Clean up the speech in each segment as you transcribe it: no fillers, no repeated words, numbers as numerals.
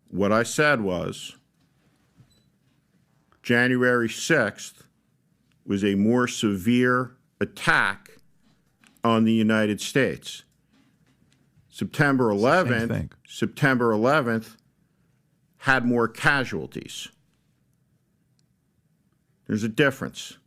What I said was January 6th was a more severe attack on the United States. September 11th had more casualties. There's a difference.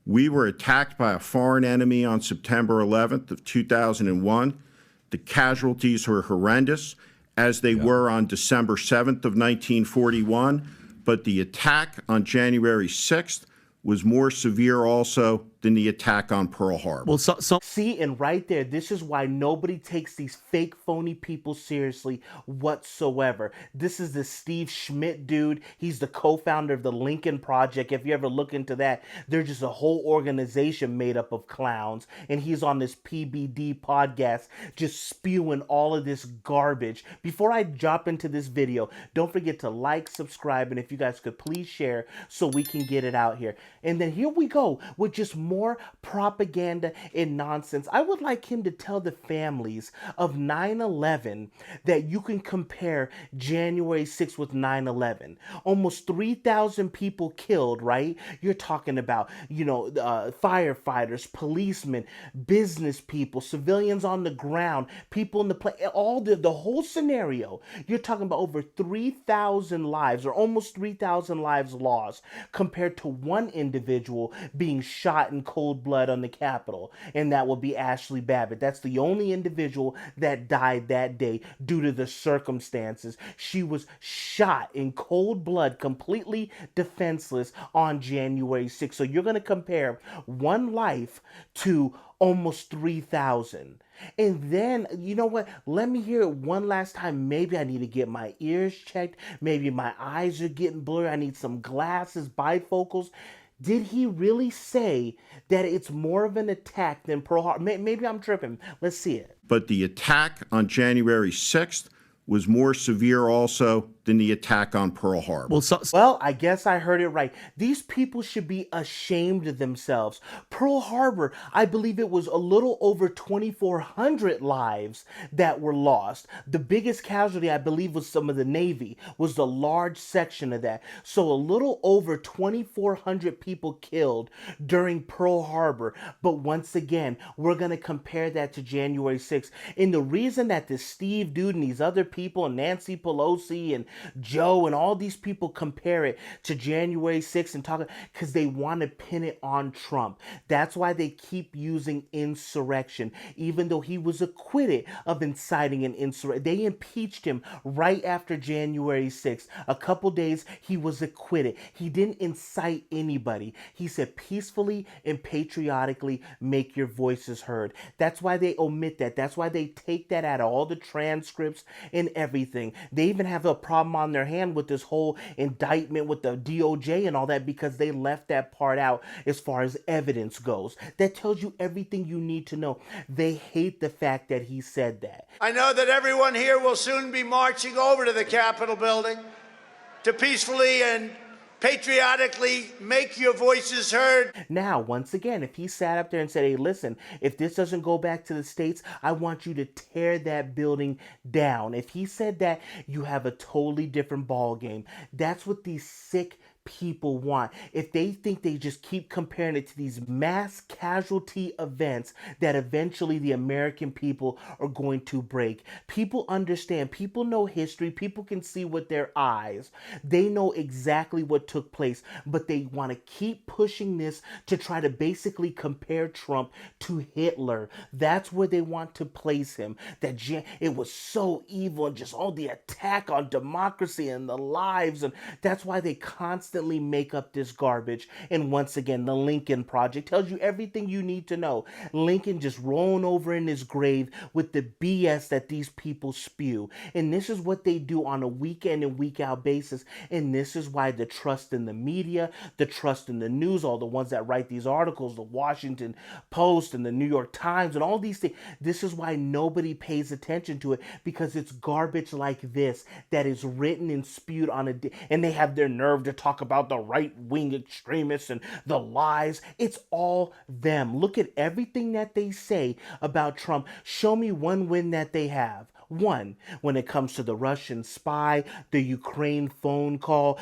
We were attacked by a foreign enemy on September 11th of 2001. The casualties were horrendous, as they were on December 7th of 1941. But the attack on January 6th was more severe also than the attack on Pearl Harbor. Well, see, and right there, this is why nobody takes these fake, phony people seriously whatsoever. This is the Steve Schmidt dude. He's the co-founder of the Lincoln Project. If you ever look into that, they're just a whole organization made up of clowns. And he's on this PBD podcast just spewing all of this garbage. Before I jump into this video, don't forget to like, subscribe, and if you guys could please share so we can get it out here. And then here we go with just more propaganda and nonsense. I would like him to tell the families of 9/11 that you can compare January 6th with 9/11. Almost 3,000 people killed, right? You're talking about, firefighters, policemen, business people, civilians on the ground, people in the plane, all the whole scenario. You're talking about over 3,000 lives, or almost 3,000 lives lost, compared to one individual being shot in cold blood on the Capitol, and that will be Ashley Babbitt. That's the only individual that died that day due to the circumstances. She was shot in cold blood, completely defenseless on January 6th. So you're going to compare one life to almost 3,000. And then, you know what? Let me hear it one last time. Maybe I need to get my ears checked. Maybe my eyes are getting blurry. I need some glasses, bifocals. Did he really say that it's more of an attack than Pearl Harbor? Maybe I'm tripping. Let's see it. But the attack on January 6th was more severe also than the attack on Pearl Harbor. Well, I guess I heard it right. These people should be ashamed of themselves. Pearl Harbor, I believe it was a little over 2,400 lives that were lost. The biggest casualty, I believe, was some of the Navy, was the large section of that. So a little over 2,400 people killed during Pearl Harbor. But once again, we're going to compare that to January 6th. And the reason that the Steve dude and these other people, and Nancy Pelosi and Joe and all these people compare it to January 6th and talk, because they want to pin it on Trump. That's why they keep using insurrection, even though he was acquitted of inciting an insurrection. They impeached him right after January 6th. A couple days, he was acquitted. He didn't incite anybody. He said peacefully and patriotically make your voices heard. That's why they omit that. That's why they take that out of all the transcripts and everything. They even have a problem on their hand with this whole indictment with the DOJ and all that, because they left that part out as far as evidence goes. That tells you everything you need to know. They hate the fact that he said that. I know that everyone here will soon be marching over to the Capitol building to peacefully and patriotically make your voices heard. Now, once again, if he sat up there and said, hey, listen, if this doesn't go back to the States, I want you to tear that building down. If he said that, you have a totally different ball game. That's what these sick people want. If they think they just keep comparing it to these mass casualty events that eventually the American people are going to break. People understand. People know history. People can see with their eyes. They know exactly what took place, but they want to keep pushing this to try to basically compare Trump to Hitler. That's where they want to place him. That it was so evil, and just all the attack on democracy and the lives, and that's why they constantly make up this garbage. And once again, the Lincoln Project tells you everything you need to know. Lincoln just rolling over in his grave with the BS that these people spew. And this is what they do on a week in and week out basis. And this is why the trust in the media, the trust in the news, all the ones that write these articles, the Washington Post and the New York Times and all these things, this is why nobody pays attention to it, because it's garbage like this that is written and spewed on and they have their nerve to talk about the right-wing extremists and the lies. It's all them. Look at everything that they say about Trump. Show me one win that they have. One, when it comes to the Russian spy, the Ukraine phone call,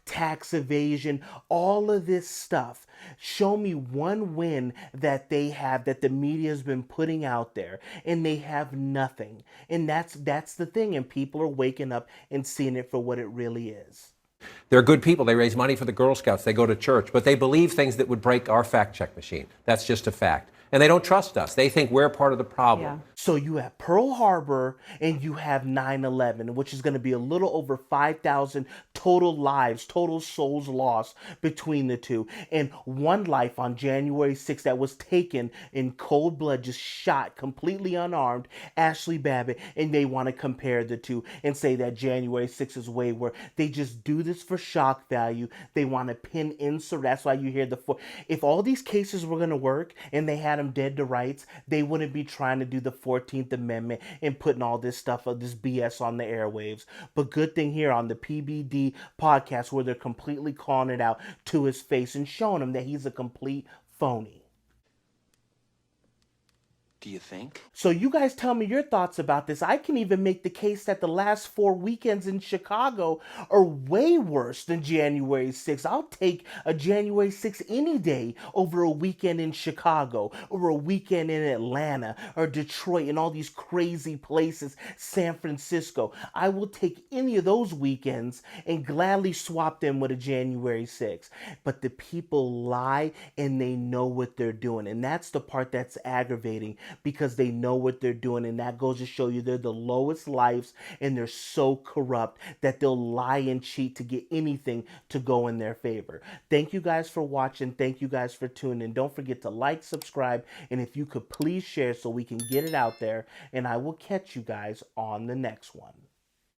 tax evasion, all of this stuff. Show me one win that they have that the media has been putting out there, and they have nothing. And that's the thing, and people are waking up and seeing it for what it really is. They're good people. They raise money for the Girl Scouts. They go to church, but they believe things that would break our fact check machine. That's just a fact. And they don't trust us. They think we're part of the problem. Yeah. So you have Pearl Harbor and you have 9/11, which is going to be a little over 5,000 total lives, total souls lost between the two. And one life on January 6th that was taken in cold blood, just shot completely unarmed, Ashley Babbitt. And they want to compare the two and say that January 6th is way worse. They just do this for shock value. They want to pin insert. That's why you hear if all these cases were going to work and they had them dead to rights, they wouldn't be trying to do the 14th Amendment and putting all this stuff of this BS on the airwaves. But good thing here on the PBD podcast where they're completely calling it out to his face and showing him that he's a complete phony. Do you think? So you guys tell me your thoughts about this. I can even make the case that the last 4 weekends in Chicago are way worse than January 6th. I'll take a January 6th any day over a weekend in Chicago, or a weekend in Atlanta, or Detroit, and all these crazy places, San Francisco. I will take any of those weekends and gladly swap them with a January 6th. But the people lie and they know what they're doing. And that's the part that's aggravating, because they know what they're doing, and that goes to show you they're the lowest lives, and they're so corrupt that they'll lie and cheat to get anything to go in their favor. Thank you guys for watching. Thank you guys for tuning in. Don't forget to like, subscribe, and if you could please share so we can get it out there, and I will catch you guys on the next one.